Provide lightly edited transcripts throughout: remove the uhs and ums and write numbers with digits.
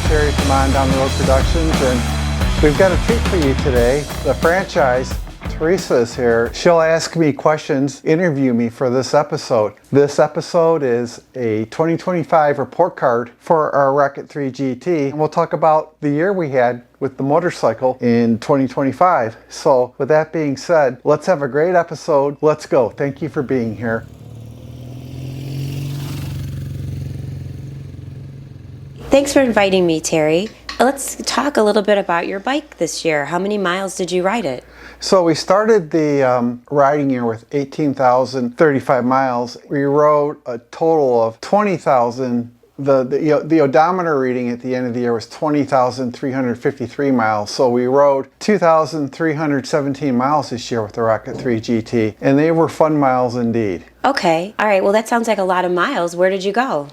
Terry from On Down the Road Productions, and we've got a treat for you today. The franchise, Teresa, is here. She'll ask me questions, interview me for this episode. This episode is a 2025 report card for our Rocket 3 GT, and we'll talk about the year we had with the motorcycle in 2025. So with that being said, let's have a great episode. Let's go. Thank you for being here. Thanks for inviting me, Terry. Let's talk a little bit about your bike this year. How many miles did you ride it? So we started the riding year with 18,035 miles. We rode a total of 20,000. The odometer reading at the end of the year was 20,353 miles. So we rode 2,317 miles this year with the Rocket 3 GT, and they were fun miles indeed. Okay. All right. Well, that sounds like a lot of miles. Where did you go?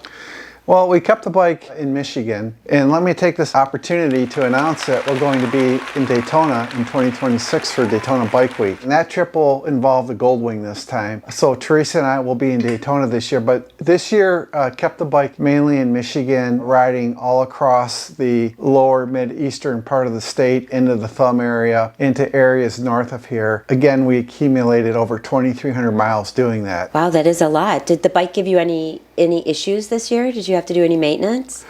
Well, we kept the bike in Michigan, and let me take this opportunity to announce that we're going to be in Daytona in 2026 for Daytona Bike Week. And that trip will involve the Goldwing this time. So Teresa and I will be in Daytona this year, but this year kept the bike mainly in Michigan, riding all across the lower mid-eastern part of the state, into the Thumb area, into areas north of here. Again, we accumulated over 2,300 miles doing that. Wow, that is a lot. Did the bike give you any issues this year? Did you have to do any maintenance?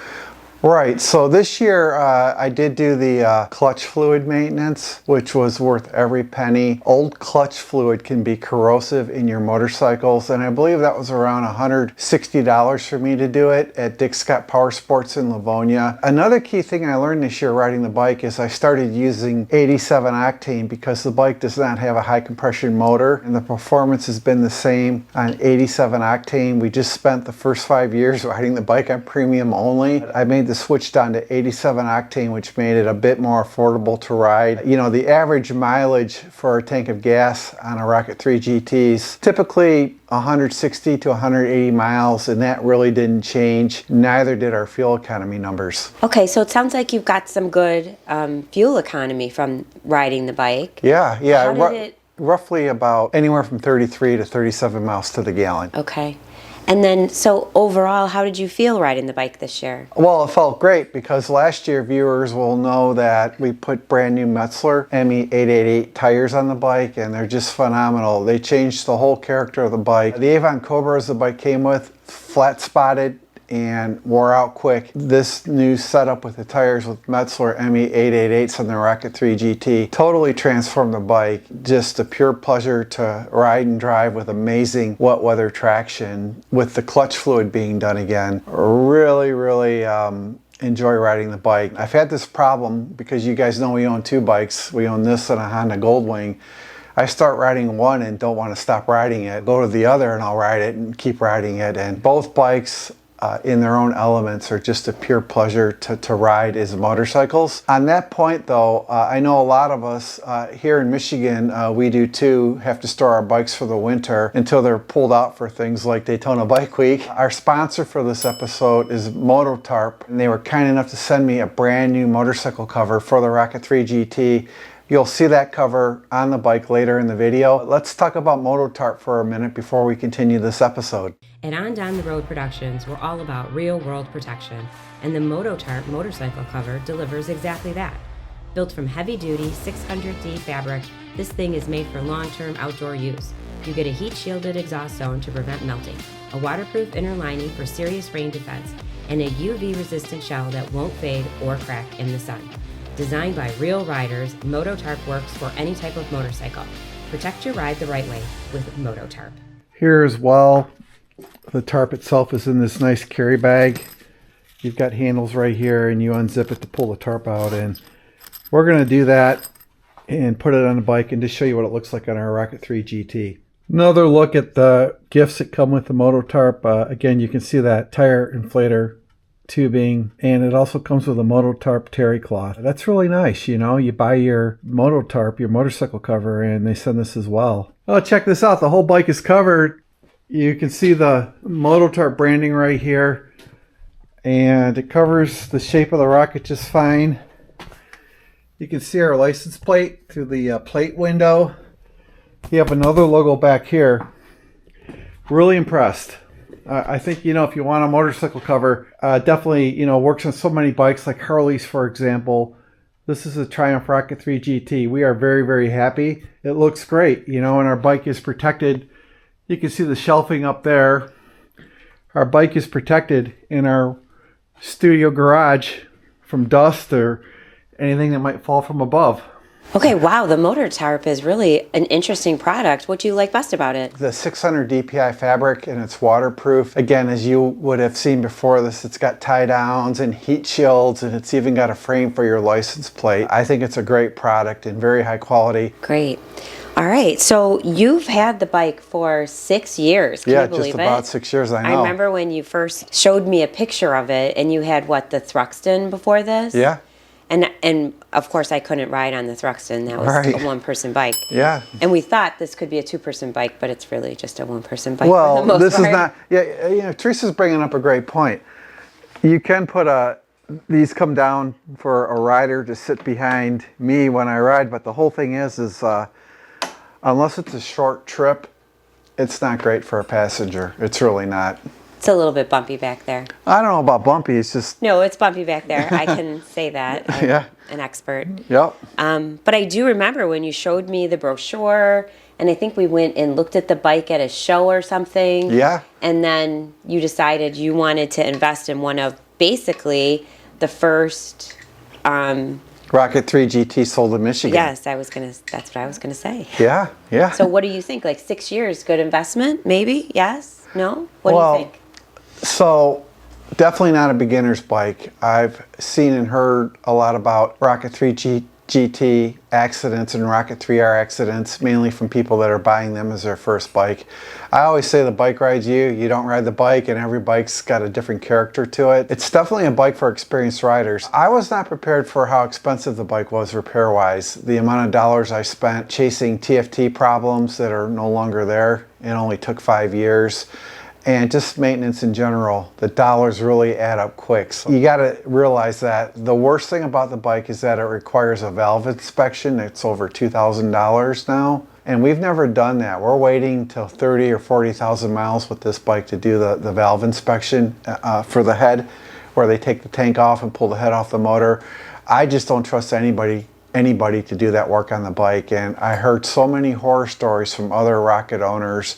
Right, so this year I did do the clutch fluid maintenance, which was worth every penny. Old clutch fluid can be corrosive in your motorcycles, and I believe that was around $160 for me to do it at Dick Scott Power Sports in Livonia. Another key thing I learned this year riding the bike is I started using 87 octane because the bike does not have a high compression motor, and the performance has been the same on 87 octane. We just spent the first 5 years riding the bike on premium only. I made the switch down to 87 octane, which made it a bit more affordable to ride. You know, the average mileage for a tank of gas on a Rocket 3 GTs typically 160 to 180 miles, and that really didn't change. Neither did our fuel economy numbers. Okay, so it sounds like you've got some good fuel economy from riding the bike. Yeah. How did it... Roughly about anywhere from 33 to 37 miles to the gallon. Okay. And then, so overall, how did you feel riding the bike this year? Well, it felt great because last year viewers will know that we put brand new Metzeler ME888 tires on the bike, and they're just phenomenal. They changed the whole character of the bike. The Avon Cobras the bike came with, flat spotted and wore out quick. This new setup with the tires with Metzeler ME888s on the Rocket 3 GT totally transformed the bike. Just a pure pleasure to ride and drive with amazing wet weather traction, with the clutch fluid being done again. Really enjoy riding the bike. I've had this problem because you guys know we own two bikes. We own this and a Honda Goldwing. I start riding one and don't want to stop riding it. Go to the other and I'll ride it and keep riding it. And both bikes in their own elements are just a pure pleasure to ride as motorcycles. On that point though, I know a lot of us here in Michigan, we do too, have to store our bikes for the winter until they're pulled out for things like Daytona Bike Week. Our sponsor for this episode is Moto Tarp, and they were kind enough to send me a brand new motorcycle cover for the Rocket 3 GT. You'll see that cover on the bike later in the video. Let's talk about Moto Tarp for a minute before we continue this episode. At On Down the Road Productions, we're all about real-world protection, and the Moto Tarp motorcycle cover delivers exactly that. Built from heavy-duty 600D fabric, this thing is made for long-term outdoor use. You get a heat-shielded exhaust zone to prevent melting, a waterproof inner lining for serious rain defense, and a UV-resistant shell that won't fade or crack in the sun. Designed by real riders, Moto Tarp works for any type of motorcycle. Protect your ride the right way with Moto Tarp. Here as well, the tarp itself is in this nice carry bag. You've got handles right here, and you unzip it to pull the tarp out, and we're going to do that and put it on the bike and just show you what it looks like on our Rocket 3 GT. Another look at the gifts that come with the Moto Tarp. Again, you can see that tire inflator tubing, and it also comes with a Moto Tarp terry cloth. That's really nice. You know, you buy your Moto Tarp, your motorcycle cover, and they send this as well. Oh, check this out. The whole bike is covered. You can see the Moto Tarp branding right here, and it covers the shape of the rocket just fine. You can see our license plate through the plate window. You have another logo back here. Really impressed. I think, if you want a motorcycle cover, definitely, works on so many bikes like Harley's, for example. This is a Triumph Rocket 3 GT. We are very, very happy. It looks great, and our bike is protected. You can see the shelving up there. Our bike is protected in our studio garage from dust or anything that might fall from above. Okay, wow, the Moto Tarp is really an interesting product. What do you like best about it? The 600 DPI fabric, and it's waterproof. Again, as you would have seen before this, it's got tie downs and heat shields, and it's even got a frame for your license plate. I think it's a great product and very high quality. Great. All right, so you've had the bike for 6 years. Can you believe just about 6 years, I know. I remember when you first showed me a picture of it, and you had, what, the Thruxton before this? Yeah. And of course, I couldn't ride on the Thruxton. That was Right. a one-person bike. Yeah. And we thought this could be a two-person bike, but it's really just a one-person bike for the Well, most this part. is not, Teresa's bringing up a great point. You can put these come down for a rider to sit behind me when I ride, but the whole thing is unless it's a short trip, it's not great for a passenger. It's really not. It's a little bit bumpy back there. I don't know about bumpy, it's just, No, it's bumpy back there. I can say that. I'm Yeah. an expert. yep. But I do remember when you showed me the brochure, and I think we went and looked at the bike at a show or something. Yeah. And then you decided you wanted to invest in one of basically the first. Rocket 3 GT sold in Michigan. Yes, that's what I was gonna say. Yeah, yeah. So what do you think? Like 6 years, good investment? Maybe? Yes? No? What do Well, you think? So, definitely not a beginner's bike. I've seen and heard a lot about Rocket 3 GT accidents and Rocket 3R accidents, mainly from people that are buying them as their first bike. I always say the bike rides you, you don't ride the bike, and every bike's got a different character to it. It's definitely a bike for experienced riders. I was not prepared for how expensive the bike was repair-wise. The amount of dollars I spent chasing TFT problems that are no longer there. It only took 5 years. And just maintenance in general, the dollars really add up quick. So you got to realize that the worst thing about the bike is that it requires a valve inspection. It's over $2,000 now. And we've never done that. We're waiting till 30 or 40,000 miles with this bike to do the valve inspection for the head, where they take the tank off and pull the head off the motor. I just don't trust anybody to do that work on the bike. And I heard so many horror stories from other Rocket owners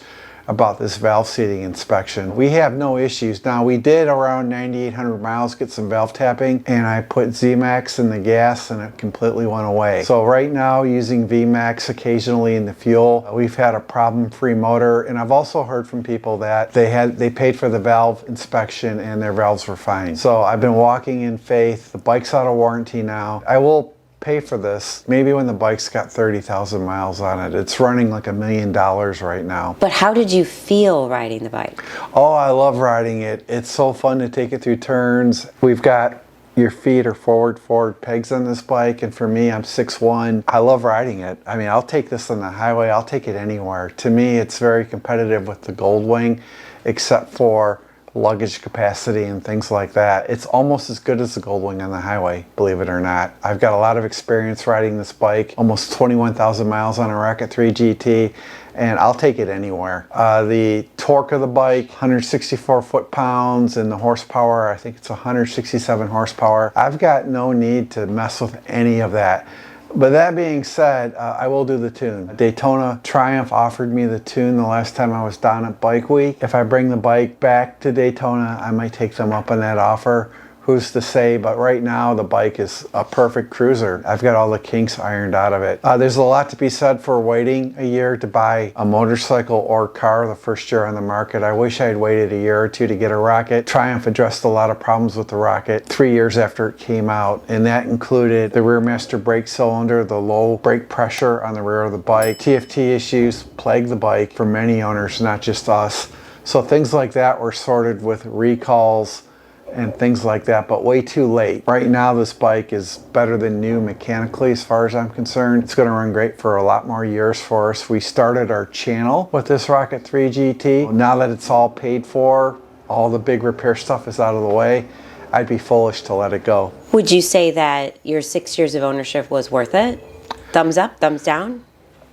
about this valve seating inspection. We have no issues. Now, we did around 9,800 miles get some valve tapping, and I put Z-Max in the gas and it completely went away. So right now, using V-Max occasionally in the fuel, we've had a problem-free motor, and I've also heard from people that they paid for the valve inspection and their valves were fine. So I've been walking in faith. The bike's out of warranty now. I will pay for this maybe when the bike's got 30,000 miles on it. It's running like $1 million right now. But how did you feel riding the bike? Oh, I love riding it. It's so fun to take it through turns. We've got your feet are forward pegs on this bike, and for me, I'm 6'1". I love riding it. I mean, I'll take this on the highway. I'll take it anywhere. To me, it's very competitive with the Goldwing, except for luggage capacity and things like that. It's almost as good as the Goldwing on the highway, believe it or not. I've got a lot of experience riding this bike, almost 21,000 miles on a Rocket 3 GT, and I'll take it anywhere. The torque of the bike, 164 foot-pounds, and the horsepower, I think it's 167 horsepower. I've got no need to mess with any of that. But that being said, I will do the tune. Daytona Triumph offered me the tune the last time I was down at Bike Week. If I bring the bike back to Daytona, I might take them up on that offer. Who's to say? But right now, the bike is a perfect cruiser. I've got all the kinks ironed out of it. There's a lot to be said for waiting a year to buy a motorcycle or car the first year on the market. I wish I had waited a year or two to get a Rocket. Triumph addressed a lot of problems with the Rocket 3 years after it came out, and that included the rear master brake cylinder, the low brake pressure on the rear of the bike. TFT issues plagued the bike for many owners, not just us. So things like that were sorted with recalls and things like that, but way too late. Right now, this bike is better than new mechanically as far as I'm concerned. It's going to run great for a lot more years for us. We started our channel with this Rocket 3 GT. Now that it's all paid for, all the big repair stuff is out of the way, I'd be foolish to let it go. Would you say that your 6 years of ownership was worth it? Thumbs up, thumbs down?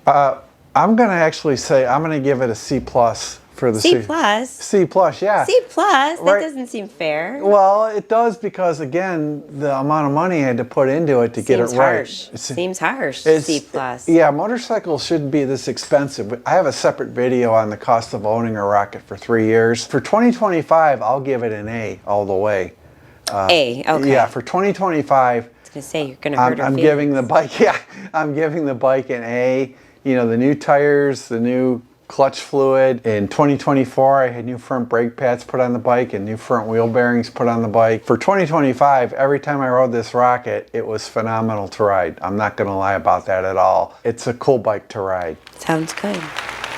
I'm going to actually say I'm going to give it a C+ for the C plus. C plus, yeah. C plus. That Right. doesn't seem fair. Well, it does because again, the amount of money I had to put into it to get it Seems right. harsh. Seems harsh. It's- C plus. Yeah, motorcycles shouldn't be this expensive. I have a separate video on the cost of owning a rocket for 3 years. For 2025, I'll give it an A all the way. A. Okay. Yeah, for 2025, I was gonna say you're gonna hurt her I'm feelings. giving the bike. Yeah, I'm giving the bike an A. You know, the new tires, the new clutch fluid. In 2024, I had new front brake pads put on the bike and new front wheel bearings put on the bike. For 2025, every time I rode this rocket, it was phenomenal to ride. I'm not going to lie about that at all. It's a cool bike to ride. Sounds good.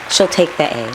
She'll take the A.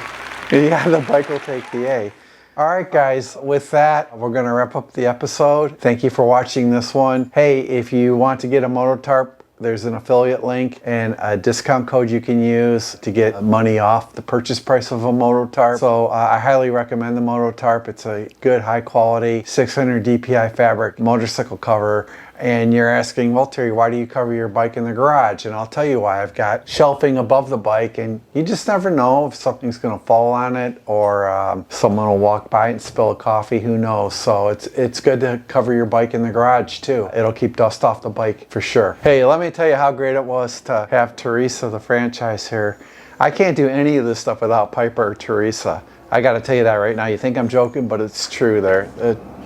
Yeah, the bike will take the A. All right, guys, with that, we're going to wrap up the episode. Thank you for watching this one. Hey, if you want to get a Moto Tarp, there's an affiliate link and a discount code you can use to get money off the purchase price of a Moto Tarp. So I highly recommend the Moto Tarp. It's a good, high quality, 600 DPI fabric motorcycle cover. And you're asking, well, Terry, why do you cover your bike in the garage? And I'll tell you why. I've got shelving above the bike, and you just never know if something's going to fall on it or someone will walk by and spill a coffee. Who knows? So it's good to cover your bike in the garage too. It'll keep dust off the bike for sure. Hey, let me tell you how great it was to have Teresa, the franchise here. I can't do any of this stuff without Piper or Teresa. I got to tell you that right now. You think I'm joking, but it's true there.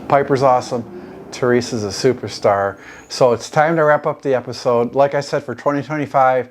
Piper's awesome. Teresa's a superstar. So it's time to wrap up the episode. Like I said, for 2025,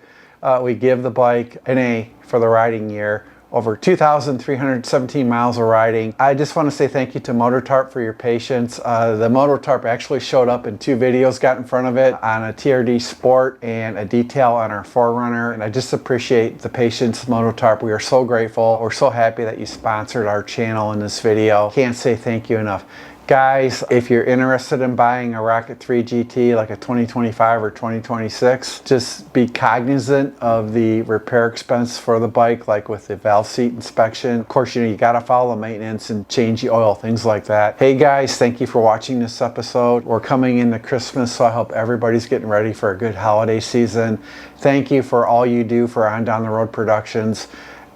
we give the bike an A for the riding year. Over 2,317 miles of riding. I just want to say thank you to Moto Tarp for your patience. The Moto Tarp actually showed up in 2 videos, got in front of it on a TRD Sport and a detail on our 4Runner. And I just appreciate the patience, Moto Tarp. We are so grateful. We're so happy that you sponsored our channel in this video. Can't say thank you enough. Guys, if you're interested in buying a Rocket 3 GT like a 2025 or 2026, just be cognizant of the repair expense for the bike, like with the valve seat inspection. Of course, you gotta follow maintenance and change the oil, things like that. Hey guys, thank you for watching this episode. We're coming into Christmas, so I hope everybody's getting ready for a good holiday season. Thank you for all you do for On Down the Road Productions.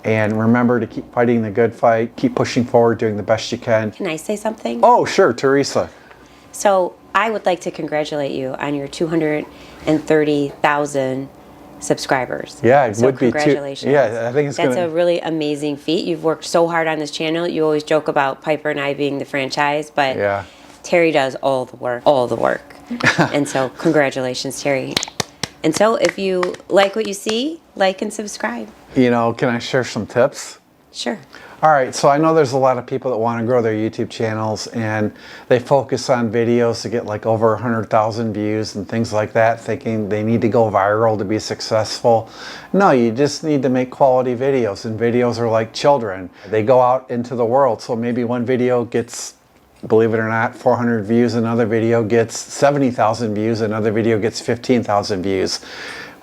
And remember to keep fighting the good fight, keep pushing forward, doing the best you can. Can I say something? Oh, sure, Teresa. So I would like to congratulate you on your 230,000 subscribers. Yeah, it so would be too. congratulations. Yeah, I think it's That's gonna. a really amazing feat. You've worked so hard on this channel. You always joke about Piper and I being the franchise, but Yeah. Terry does all the work, all the work. And so congratulations, Terry. And so if you like what you see, like and subscribe. You know, can I share some tips? Sure. All right, so I know there's a lot of people that want to grow their YouTube channels and they focus on videos to get like over 100,000 views and things like that, thinking they need to go viral to be successful. No, you just need to make quality videos, and videos are like children. They go out into the world, so maybe one video gets, believe it or not, 400 views, another video gets 70,000 views, another video gets 15,000 views.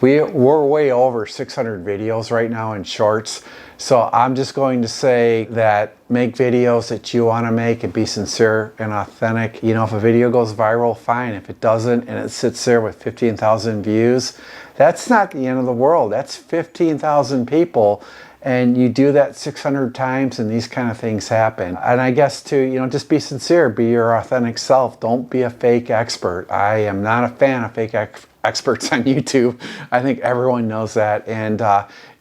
We're way over 600 videos right now in shorts. So I'm just going to say that make videos that you want to make and be sincere and authentic. You know, if a video goes viral, fine. If it doesn't and it sits there with 15,000 views, that's not the end of the world. That's 15,000 people. And you do that 600 times and these kind of things happen. And I guess too, you know, just be sincere, be your authentic self. Don't be a fake expert. I am not a fan of fake experts on YouTube. I think everyone knows that. And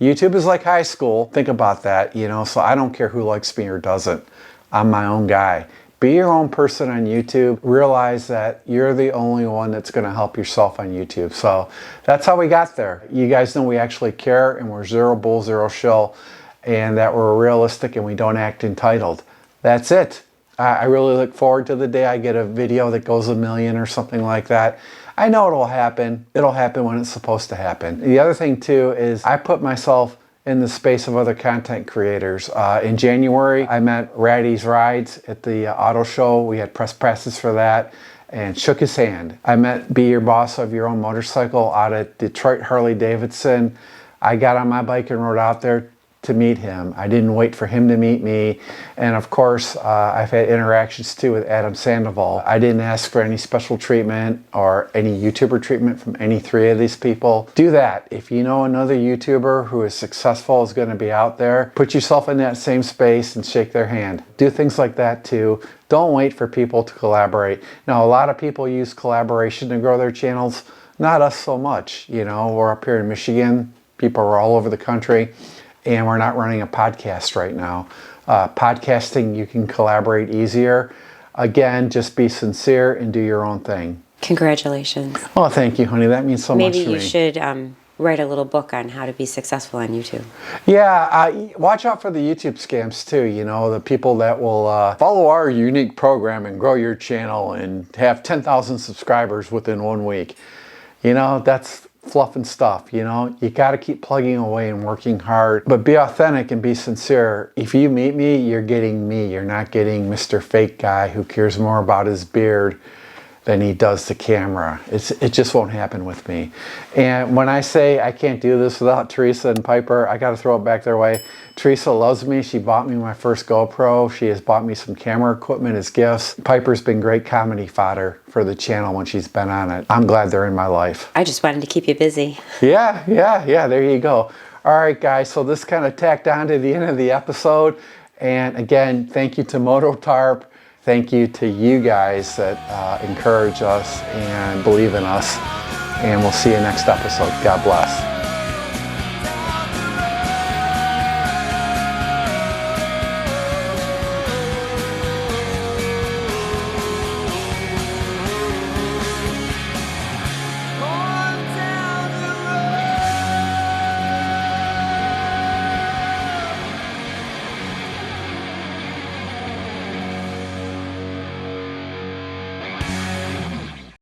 YouTube is like high school. Think about that, you know, so I don't care who likes me or doesn't. I'm my own guy. Be your own person on YouTube. Realize that you're the only one that's going to help yourself on YouTube. So that's how we got there. You guys know we actually care, and we're zero bull, zero shill, and that we're realistic and we don't act entitled. That's it. I really look forward to the day I get a video that goes 1 million or something like that. I know it'll happen. It'll happen when it's supposed to happen. The other thing too is I put myself in the space of other content creators. In January, I met Raddy's Rides at the auto show. We had press passes for that and shook his hand. I met Be Your Boss of Your Own Motorcycle out at Detroit Harley Davidson. I got on my bike and rode out there to meet him. I didn't wait for him to meet me. And of course, I've had interactions too with Adam Sandoval. I didn't ask for any special treatment or any YouTuber treatment from any three of these people. Do that. If you know another YouTuber who is successful, is going to be out there, put yourself in that same space and shake their hand. Do things like that too. Don't wait for people to collaborate. Now, a lot of people use collaboration to grow their channels. Not us so much. You know, we're up here in Michigan. People are all over the country. And we're not running a podcast right now. Podcasting, you can collaborate easier. Again, just be sincere and do your own thing. Congratulations. Well, thank you, honey. That means so much to me. Maybe you should write a little book on how to be successful on YouTube. Yeah, watch out for the YouTube scams too. You know, the people that will follow our unique program and grow your channel and have 10,000 subscribers within 1 week. You know, that's fluff and stuff. You know, you got to keep plugging away and working hard, but be authentic and be sincere. If you meet me, you're getting me. You're not getting Mr. Fake Guy who cares more about his beard than he does the camera. It just won't happen with me. And when I say I can't do this without Teresa and Piper, I got to throw it back their way. Teresa loves me. She bought me my first GoPro. She has bought me some camera equipment as gifts. Piper's been great comedy fodder for the channel when she's been on it. I'm glad they're in my life. I just wanted to keep you busy. Yeah, there you go. All right, guys, so this kind of tacked on to the end of the episode. And again, thank you to Moto Tarp. Thank you to you guys that encourage us and believe in us. And we'll see you next episode. God bless.